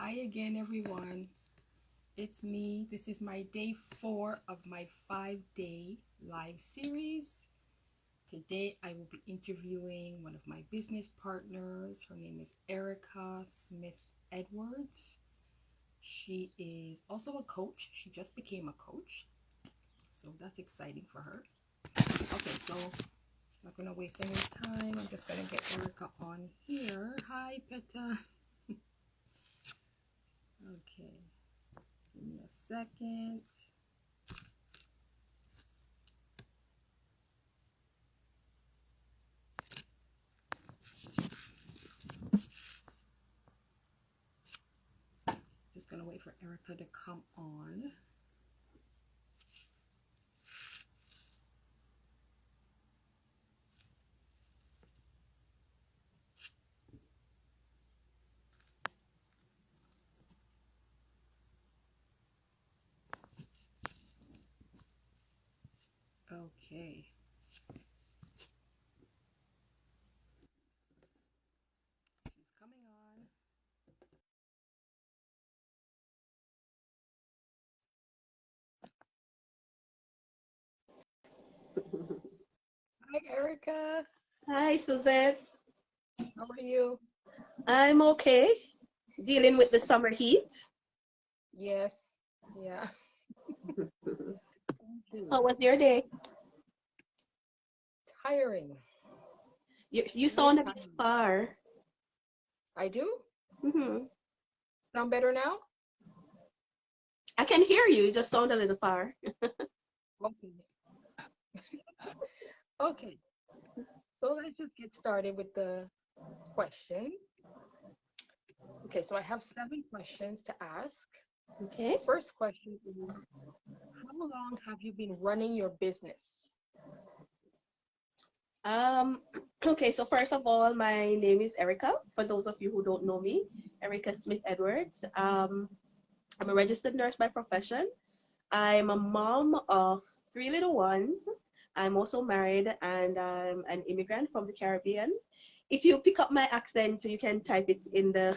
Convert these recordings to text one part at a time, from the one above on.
Hi again, everyone. It's me. This is my day 4 of my 5-day live series. Today, I will be interviewing one of my business partners. Her name is Erica Smith Edwards. She is also a coach. She just became a coach. So that's exciting for her. Okay, so I'm not going to waste any time. I'm just going to get Erica on here. Hi, Peta. Okay, give me a second. Just gonna wait for Erica to come on. Okay. She's coming on. Hi, Erica. Hi, Suzette. How are you? I'm okay. Dealing with the summer heat. Yes. Yeah. Indeed. How was your day? Tiring. You Very sound a bit tiring. far. I do? hmm Sound better now? I can hear you. You just sound a little far. Okay. Okay. So let's just get started with the question. Okay, so I have 7 questions to ask. Okay. The first question is, how long have you been running your business? Um, okay, so first of all, my name is Erica. For those of you who don't know me, Erica Smith Edwards. I'm a registered nurse by profession. I'm a mom of 3 little ones. I'm also married and I'm an immigrant from the Caribbean. If you pick up my accent, you can type it in the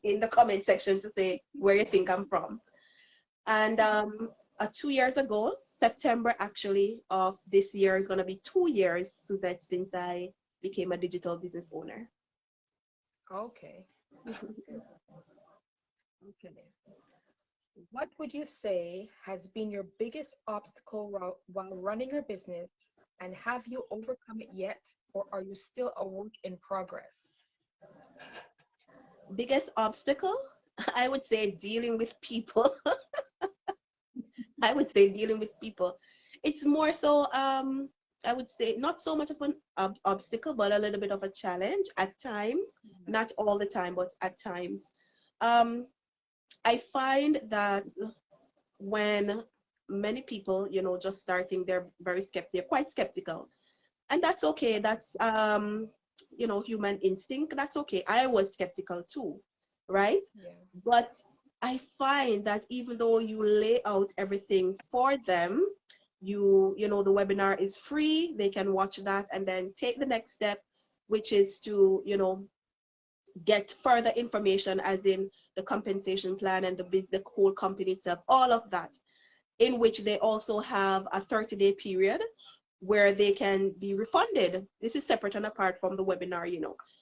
in the comment section to say where you think I'm from. And 2 years ago, September actually of this year is gonna be 2 years, Suzette, since I became a digital business owner. Okay. Okay. What would you say has been your biggest obstacle while running your business, and have you overcome it yet, or are you still a work in progress? Biggest obstacle, I would say dealing with people. I would say dealing with people. It's more so, I would say not so much of an obstacle, but a little bit of a challenge at times. Not all the time, but at times. Um, I find that when many people, just starting, they're very skeptical, quite skeptical. And that's okay. That's, human instinct. That's okay. I was skeptical too, right? Yeah. But I find that even though you lay out everything for them, the webinar is free. They can watch that and then take the next step, which is to, get further information, as in the compensation plan and the whole company itself, all of that, in which they also have a 30-day period where they can be refunded. This is separate and apart from the webinar.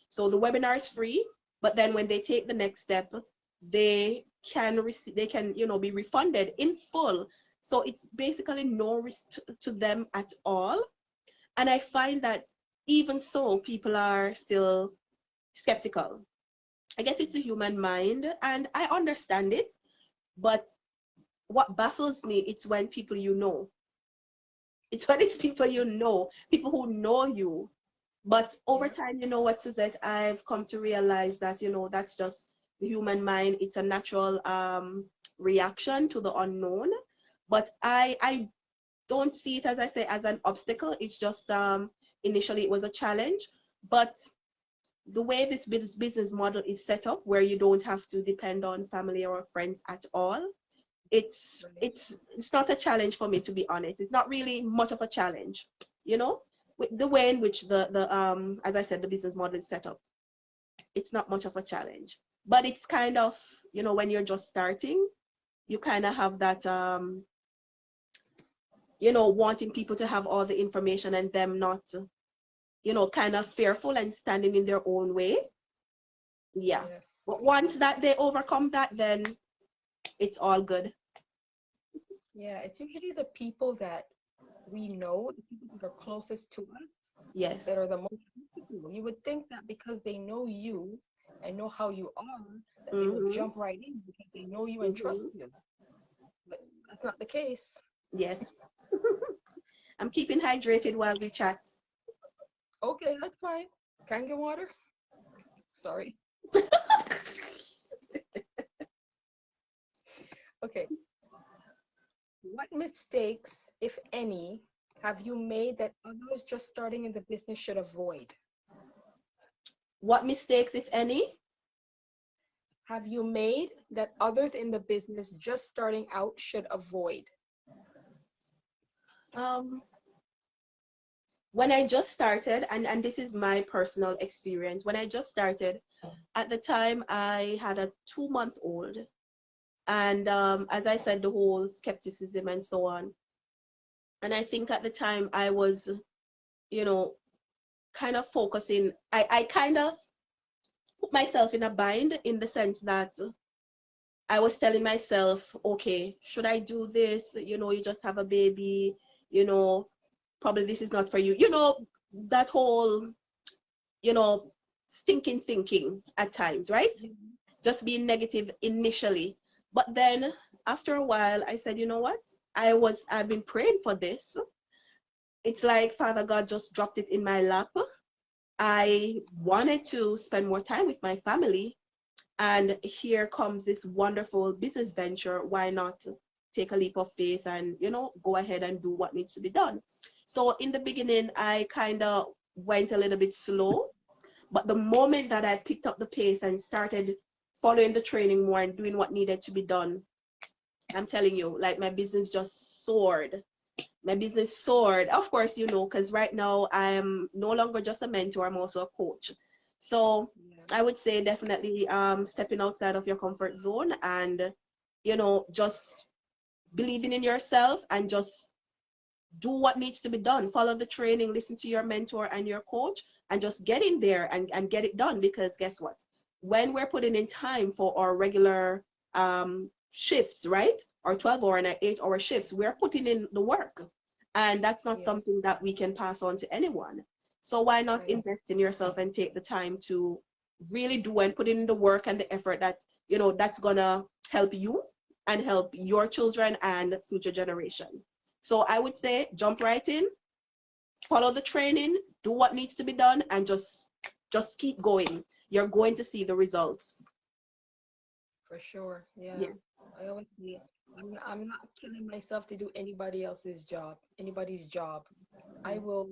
So the webinar is free, but then when they take the next step, they can receive, they can, be refunded in full. So it's basically no risk to them at all. And I find that even so, people are still skeptical. I guess it's a human mind, and I understand it. But what baffles me, it's when people it's when it's people people who know you. But over Yeah. time, you know what, Suzette, I've come to realize that, that's just the human mind. It's a natural reaction to the unknown. But I don't see it, as I say, as an obstacle. It's just initially it was a challenge. But the way this business model is set up, where you don't have to depend on family or friends at all, it's Right. it's it's not a challenge for me, to be honest. It's not really much of a challenge, you know, with the way in which as I said, the business model is set up. It's not much of a challenge, but it's kind of you know, when you're just starting, you kind of have that, you know, wanting people to have all the information and them not, you know, kind of fearful and standing in their own way. Yeah. Yes. But once that they overcome that, then it's all good. Yeah, it's usually the people that we know, the people that are closest to us, that Yes. are the most people. You would think that because they know you and know how you are, that they would Mm-hmm. jump right in because they know you and trust Mm-hmm. you. But that's not the case. Yes. I'm keeping hydrated while we chat. Okay, that's fine. Can I get water? Sorry. Okay. What mistakes, if any, have you made that others just starting in the business should avoid? What mistakes, if any? Have you made that others in the business just starting out should avoid? Um, when I just started, and this is my personal experience, when I just started, at the time I had a 2 month old. And as I said, the whole skepticism and so on. And I think at the time I was, you know, kind of focusing, I kind of put myself in a bind in the sense that I was telling myself, okay, should I do this? You know, you just have a baby, you know, probably this is not for you. You know, that whole, you know, stinking thinking at times, right? Mhm. Just being negative initially. But then after a while, I said, you know what? I've been praying for this. It's like Father God just dropped it in my lap. I wanted to spend more time with my family. And here comes this wonderful business venture. Why not take a leap of faith and, you know, go ahead and do what needs to be done? So in the beginning, I kind of went a little bit slow. But the moment that I picked up the pace and started following the training more and doing what needed to be done, I'm telling you, like my business just soared. My business soared. Of course, you know, because right now I'm no longer just a mentor, I'm also a coach. So Yeah. I would say definitely stepping outside of your comfort zone and, you know, just believing in yourself and just do what needs to be done. Follow the training, listen to your mentor and your coach, and just get in there and get it done. Because guess what? When we're putting in time for our regular shifts, right? Our 12-hour and our 8-hour shifts, we're putting in the work. And that's not Yes. something that we can pass on to anyone. So why not Right. invest in yourself and take the time to really do and put in the work and the effort that, you know, that's gonna help you and help your children and future generation. So I would say jump right in, follow the training, do what needs to be done, and just keep going. You're going to see the results. For sure. Yeah. Yeah. I always say I'm not killing myself to do anybody else's job, anybody's job. I will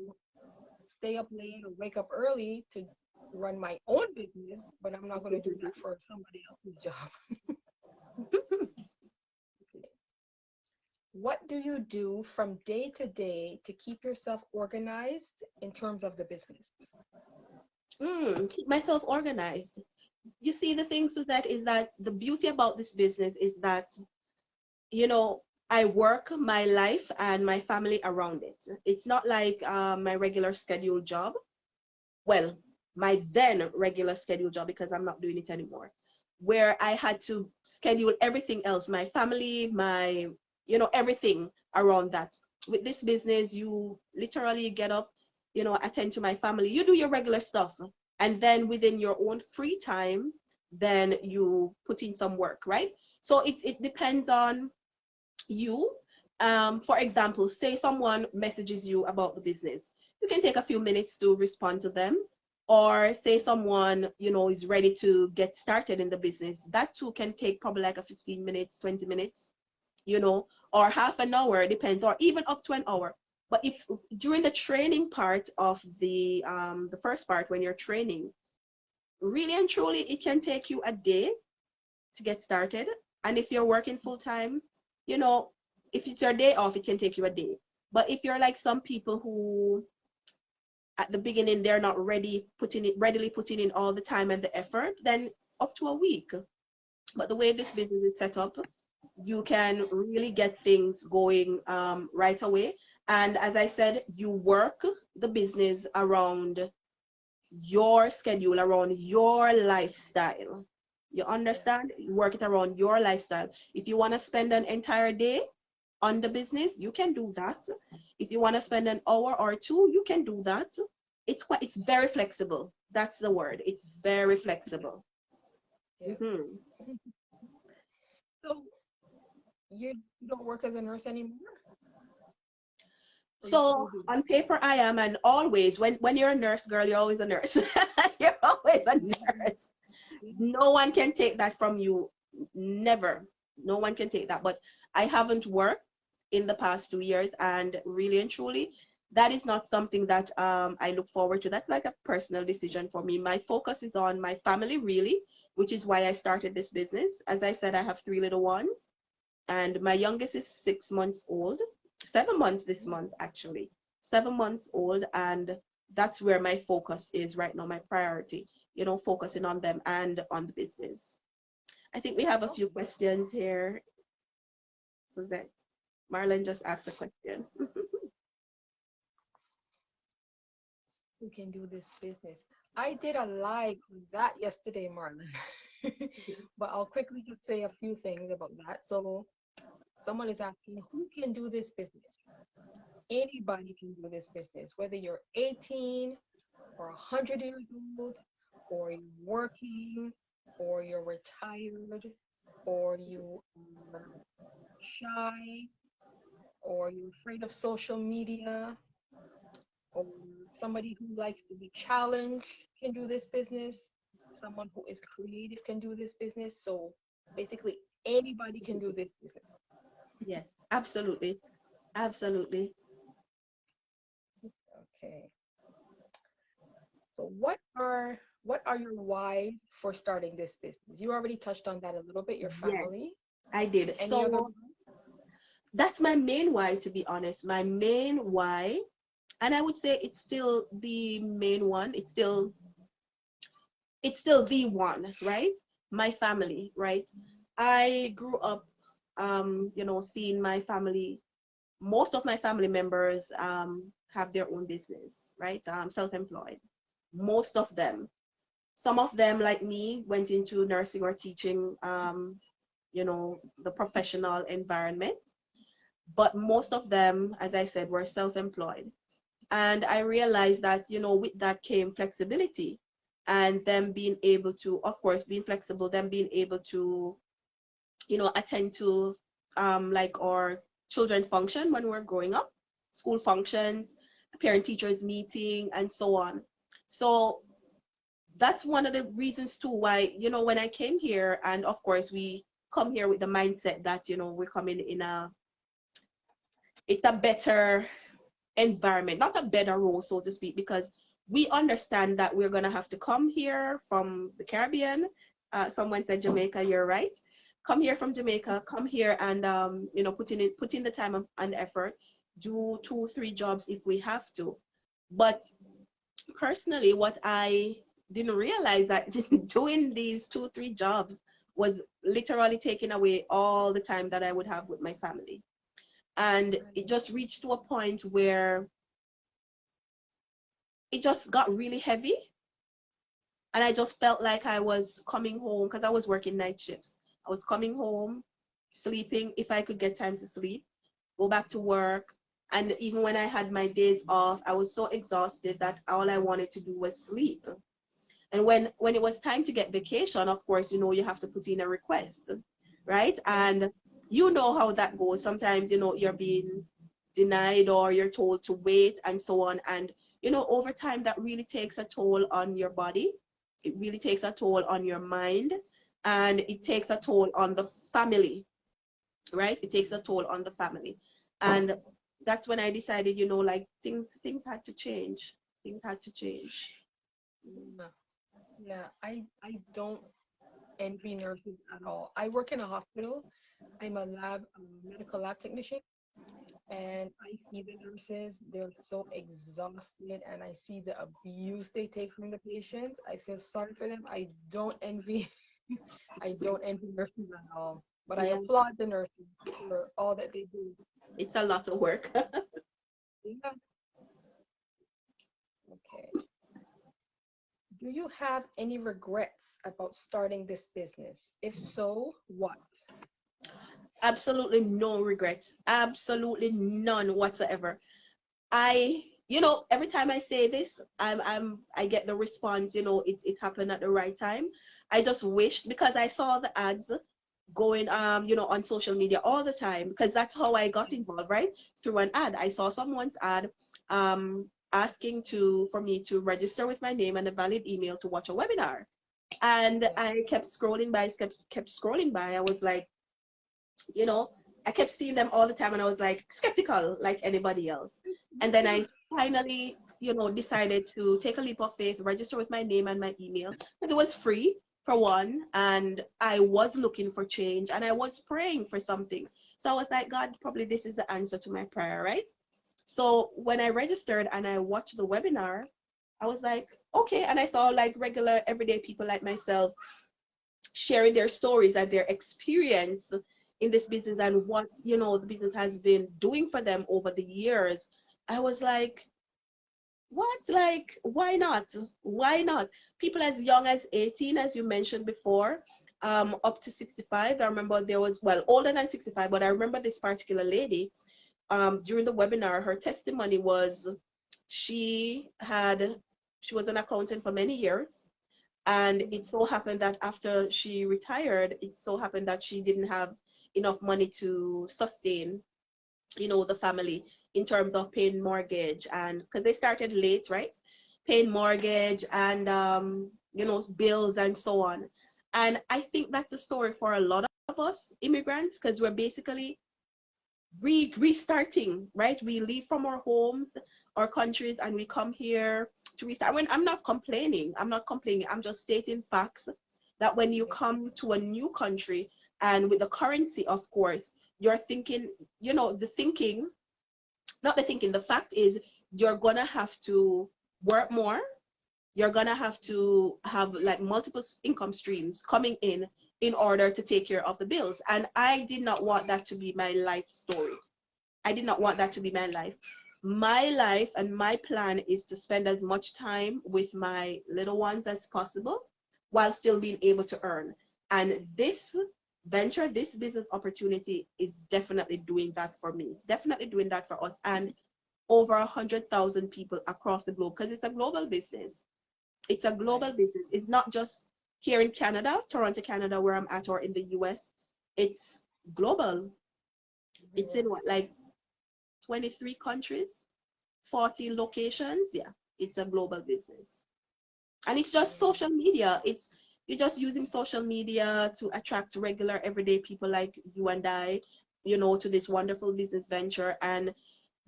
stay up late or wake up early to run my own business, but I'm not going to do that for somebody else's job. What do you do from day to day to keep yourself organized in terms of the business? Keep myself organized. You see, the thing, Suzette, is that the beauty about this business is that, you know, I work my life and my family around it. It's not like my regular scheduled job. Well, my then regular scheduled job, because I'm not doing it anymore, where I had to schedule everything else, my family, my, you know, everything around that. With this business, you literally get up, you know, attend to my family, you do your regular stuff. And then within your own free time, then you put in some work, right? So it depends on you. For example, say someone messages you about the business. You can take a few minutes to respond to them. Or say someone, you know, is ready to get started in the business. That too can take probably like a 15 minutes, 20 minutes, you know, or half an hour, depends, or even up to an hour. But if during the training part of the first part when you're training, really and truly, it can take you a day to get started. And if you're working full time, you know, if it's your day off, it can take you a day. But if you're like some people who at the beginning they're not readily putting in all the time and the effort, then up to a week. But the way this business is set up, you can really get things going right away. And as I said, you work the business around your schedule, around your lifestyle. You Yeah. understand? You work it around your lifestyle. If you want to spend an entire day on the business, you can do that. If you want to spend an hour or two, you can do that. It's very flexible. That's the word. It's very flexible. Yeah. Mhm. So you don't work as a nurse anymore, or you still So do? on paper, I am, and always when you're a nurse, girl, you're always a nurse. You're always a Mhm. nurse. No one can take that from you. Never. No one can take that. But I haven't worked in the past 2 years, and really and truly, that is not something that I look forward to. That's like a personal decision for me. My focus is on my family, really, which is why I started this business. As I said, I have three little ones, and my youngest is 6 months old, 7 months this month, actually. 7 months old, and that's where my focus is right now, my priority, focusing on them and on the business. I think we have a Oh, few questions here. Suzette, Marlon just asked a question. who can do this business? I did a live on that yesterday, Marlon. But I'll quickly just say a few things about that. So someone is asking, who can do this business? Anybody can do this business, whether you're 18 or 100 years old, or you're working, or you're retired, or you are shy, or you're afraid of social media, or somebody who likes to be challenged can do this business. Someone who is creative can do this business. So basically, anybody can do this business. Yes, absolutely. Absolutely. Okay. So what are your why for starting this business? You already touched on that a little bit, your Yes, family. I did. Any other So that's my main why, to be honest. My main why, and I would say it's still the main one. It's still the one, right? My family, right? I grew up, seeing my family. Most of my family members have their own business, right? Self-employed. Most of them. Some of them, like me, went into nursing or teaching, the professional environment. But most of them, as I said, were self-employed. And I realized that, with that came flexibility, and them being able to, of course, being flexible, them being able to, attend to like our children's function when we're growing up, school functions, parent teachers meeting, and so on. So that's one of the reasons too why, when I came here, and of course we come here with the mindset that, we're coming in it's a better environment, not a better role, so to speak, because we understand that we're going to have to come here from the Caribbean. Someone said Jamaica, you're right. Come here from Jamaica, come here and, put in the time and effort, do 2, 3 jobs if we have to. But personally, what I didn't realize that doing these 2, 3 jobs was literally taking away all the time that I would have with my family. And it just reached to a point where it just got really heavy, and I just felt like I was coming home because I was working night shifts. I was coming home, sleeping if I could get time to sleep, go back to work. And even when I had my days off, I was so exhausted that all I wanted to do was sleep. And when it was time to get vacation, of course, you have to put in a request, right? yeah, And you know how that goes. Sometimes, you're being denied or you're told to wait and so on. And, over time, that really takes a toll on your body. It really takes a toll on your mind, and it takes a toll on the family, right? It takes a toll on the family. And that's when I decided, like things had to change. Things had to change. yeah, yeah. I don't envy nurses at all. I work in a hospital. I'm a medical lab technician, and I see the nurses. They're so exhausted, and I see the abuse they take from the patients. I feel sorry for them. I don't envy. I don't envy nurses at all, but I Yeah, applaud the nurses for all that they do. it's a lot of work. Yeah. Okay. Do you have any regrets about starting this business? If so, what? Absolutely no regrets. Absolutely none whatsoever. Every time I say this, I get the response, it happened at the right time. I just wished because I saw the ads going on social media all the time because that's how I got involved, right? Through an ad. I saw someone's ad asking for me to register with my name and a valid email to watch a webinar. And Yeah. I kept scrolling by, kept scrolling by. I was like, you know, I kept seeing them all the time and I was like skeptical like anybody else. And then I finally, decided to take a leap of faith, register with my name and my email because it was free for one. And I was looking for change and I was praying for something. So I was like, God, probably this is the answer to my prayer, right? So when I registered and I watched the webinar, I was like, okay. And I saw like regular everyday people like myself sharing their stories and their experience in this business and what the business has been doing for them over the years. I was like, what, like, why not people as young as 18, as you mentioned before, up to 65. I remember there was, well, older than 65, but I remember this particular lady, during the webinar, her testimony was she was an accountant for many years, and it so happened that after she retired, it so happened that she didn't have enough money to sustain, the family in terms of paying mortgage, and because they started late, right? Paying mortgage and bills and so on. And I think that's a story for a lot of us immigrants because we're basically restarting, right? We leave from our homes, our countries, and we come here to restart. When I'm not complaining. I'm just stating facts that when you come to a new country and with the currency, of course, you're thinking, the thinking, not the thinking, the fact is you're gonna have to work more. You're gonna have to have like multiple income streams coming in order to take care of the bills. And I did not want that to be my life story. I did not want that to be my life. My life and my plan is to spend as much time with my little ones as possible while still being able to earn. And this venture, this business opportunity is definitely doing that for me. It's definitely doing that for us and over 100,000 people across the globe because it's a global business. It's a global Right. business. It's not just here in Canada, Toronto, Canada, where I'm at, or in the US. It's global. It's in Everywhere. what, like 23 countries, 40 locations. Yeah, it's a global business. And it's just Yeah. social media. You're just using social media to attract regular everyday people like you and I, to this wonderful business venture. And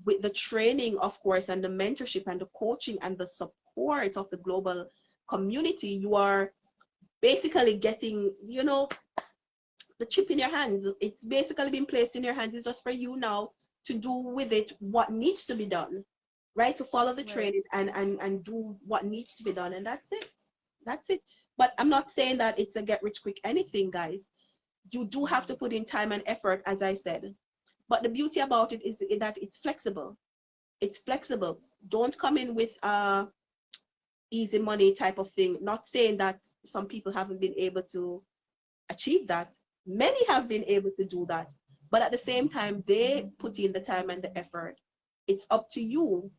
with the training, of course, and the mentorship and the coaching and the support of the global community, you are basically getting, the chip in your hands. It's basically been placed in your hands. It's just for you now to do with it what needs to be done, right? To follow the Right. training and do what needs to be done. And that's it. That's it. But I'm not saying that it's a get rich quick anything, guys. You do have to Mhm. put in time and effort, as I said. But the beauty about it is that it's flexible. It's flexible. Don't come in with easy money type of thing. Not saying that some people haven't been able to achieve that. Many have been able to do that, but at the same time, they put in the time and the effort. It's up to you,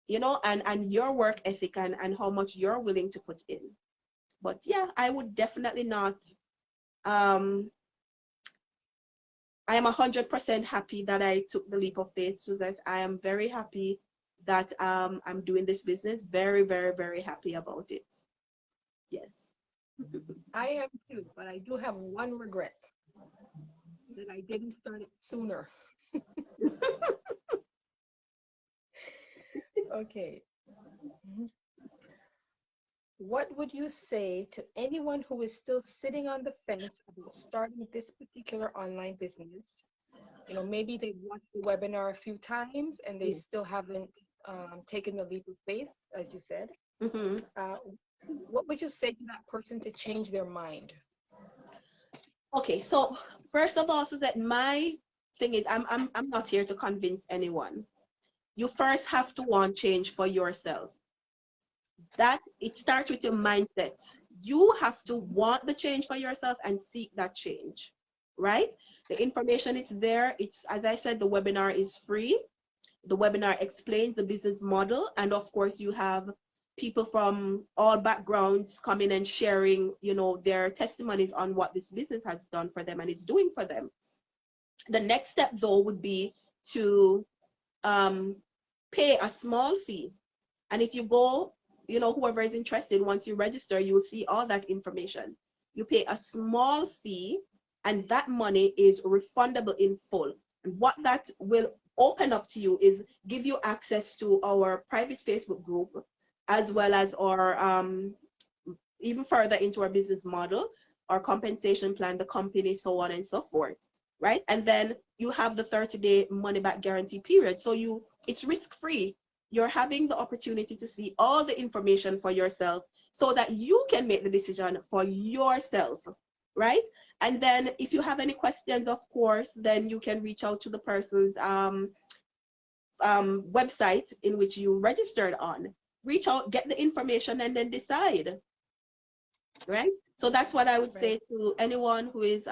and your work ethic and how much you're willing to put in. But yeah, I would definitely not. Um, I am 100% happy that I took the leap of faith, Susan. I am very happy that I'm doing this business. Very, very, very happy about it. Yes. I am too, but I do have one regret that I didn't start it sooner. Okay. Mhm. What would you say to anyone who is still sitting on the fence about starting this particular online business? Maybe they've watched the webinar a few times and they still haven't taken the leap of faith, as you said. Mm-hmm. Uh, what would you say to that person to change their mind? Okay, so first of all, Suzette, my thing is I'm not here to convince anyone. You first have to want change for yourself. That it starts with your mindset. You have to want the change for yourself and seek that change, right? The information is there. It's, as I said, the webinar is free. The webinar explains the business model, and of course you have people from all backgrounds coming and sharing, you know, their testimonies on what this business has done for them and is doing for them. The next step though would be to pay a small fee. And if you go, you know, whoever is interested, once you register, you will see all that information. You pay a small fee, and that money is refundable in full. And what that will open up to you is give you access to our private Facebook group, as well as our, even further into our business model, our compensation plan, the company, so on and so forth, right? And then you have the 30-day money back guarantee period. So it's risk-free. You're having the opportunity to see all the information for yourself so that you can make the decision for yourself, right? And then if you have any questions, of course, then you can reach out to the person's website in which you registered on. Reach out, get the information, and then decide, right? So that's what I would say to anyone who is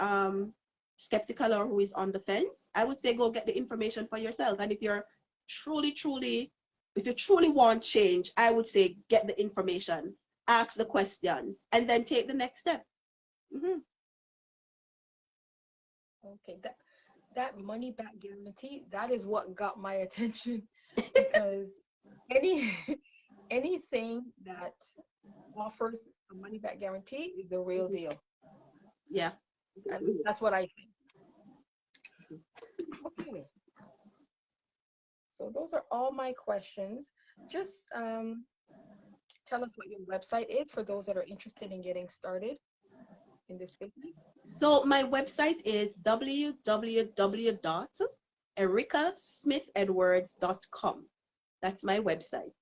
skeptical or who is on the fence. I would say go get the information for yourself. And if you're if you truly want change, I would say get the information, ask the questions, and then take the next step. Okay, that money back guarantee, that is what got my attention, because anything that offers a money back guarantee is the real deal. Yeah. And that's what I think. Okay. So those are all my questions. Just tell us what your website is for those that are interested in getting started in this business. So my website is www.ericasmithedwards.com. That's my website.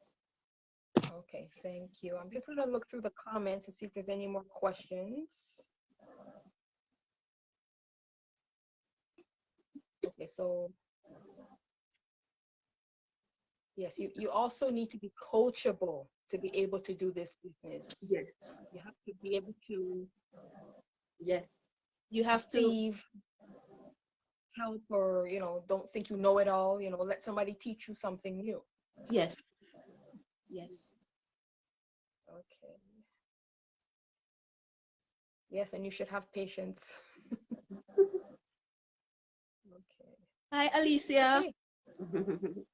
Okay, thank you. I'm just gonna look through the comments to see if there's any more questions. Okay, so yes, you also need to be coachable to be able to do this business. Yes. You have to be able to, yes, you have to receive help, or don't think you know it all. Let somebody teach you something new. Yes. Yes. Okay. Yes, and you should have patience. Okay. Hi, Alicia. Okay.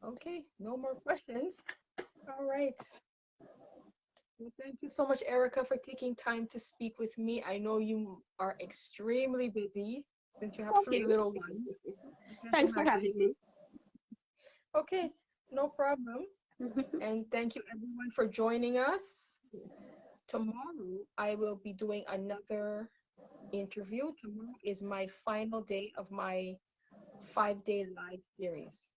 Okay, no more questions. All right. Well, thank you so much, Erica, for taking time to speak with me. I know you are extremely busy since you have three little ones. Thanks for having me. Okay, no problem. And thank you everyone for joining us. Tomorrow, I will be doing another interview. Tomorrow is my final day of my 5-day live series.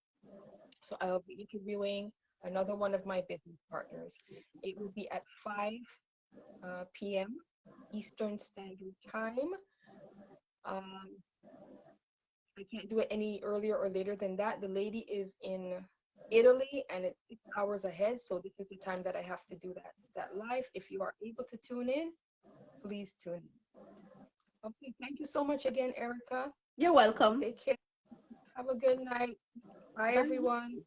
So I will be interviewing another one of my business partners. It will be at 5 p.m. Eastern Standard Time. I can't do it any earlier or later than that. The lady is in Italy and it's 6 hours ahead. So this is the time that I have to do that live. If you are able to tune in, please tune in. Okay, thank you so much again, Erica. You're welcome. Take care. Have a good night. Bye. Everyone.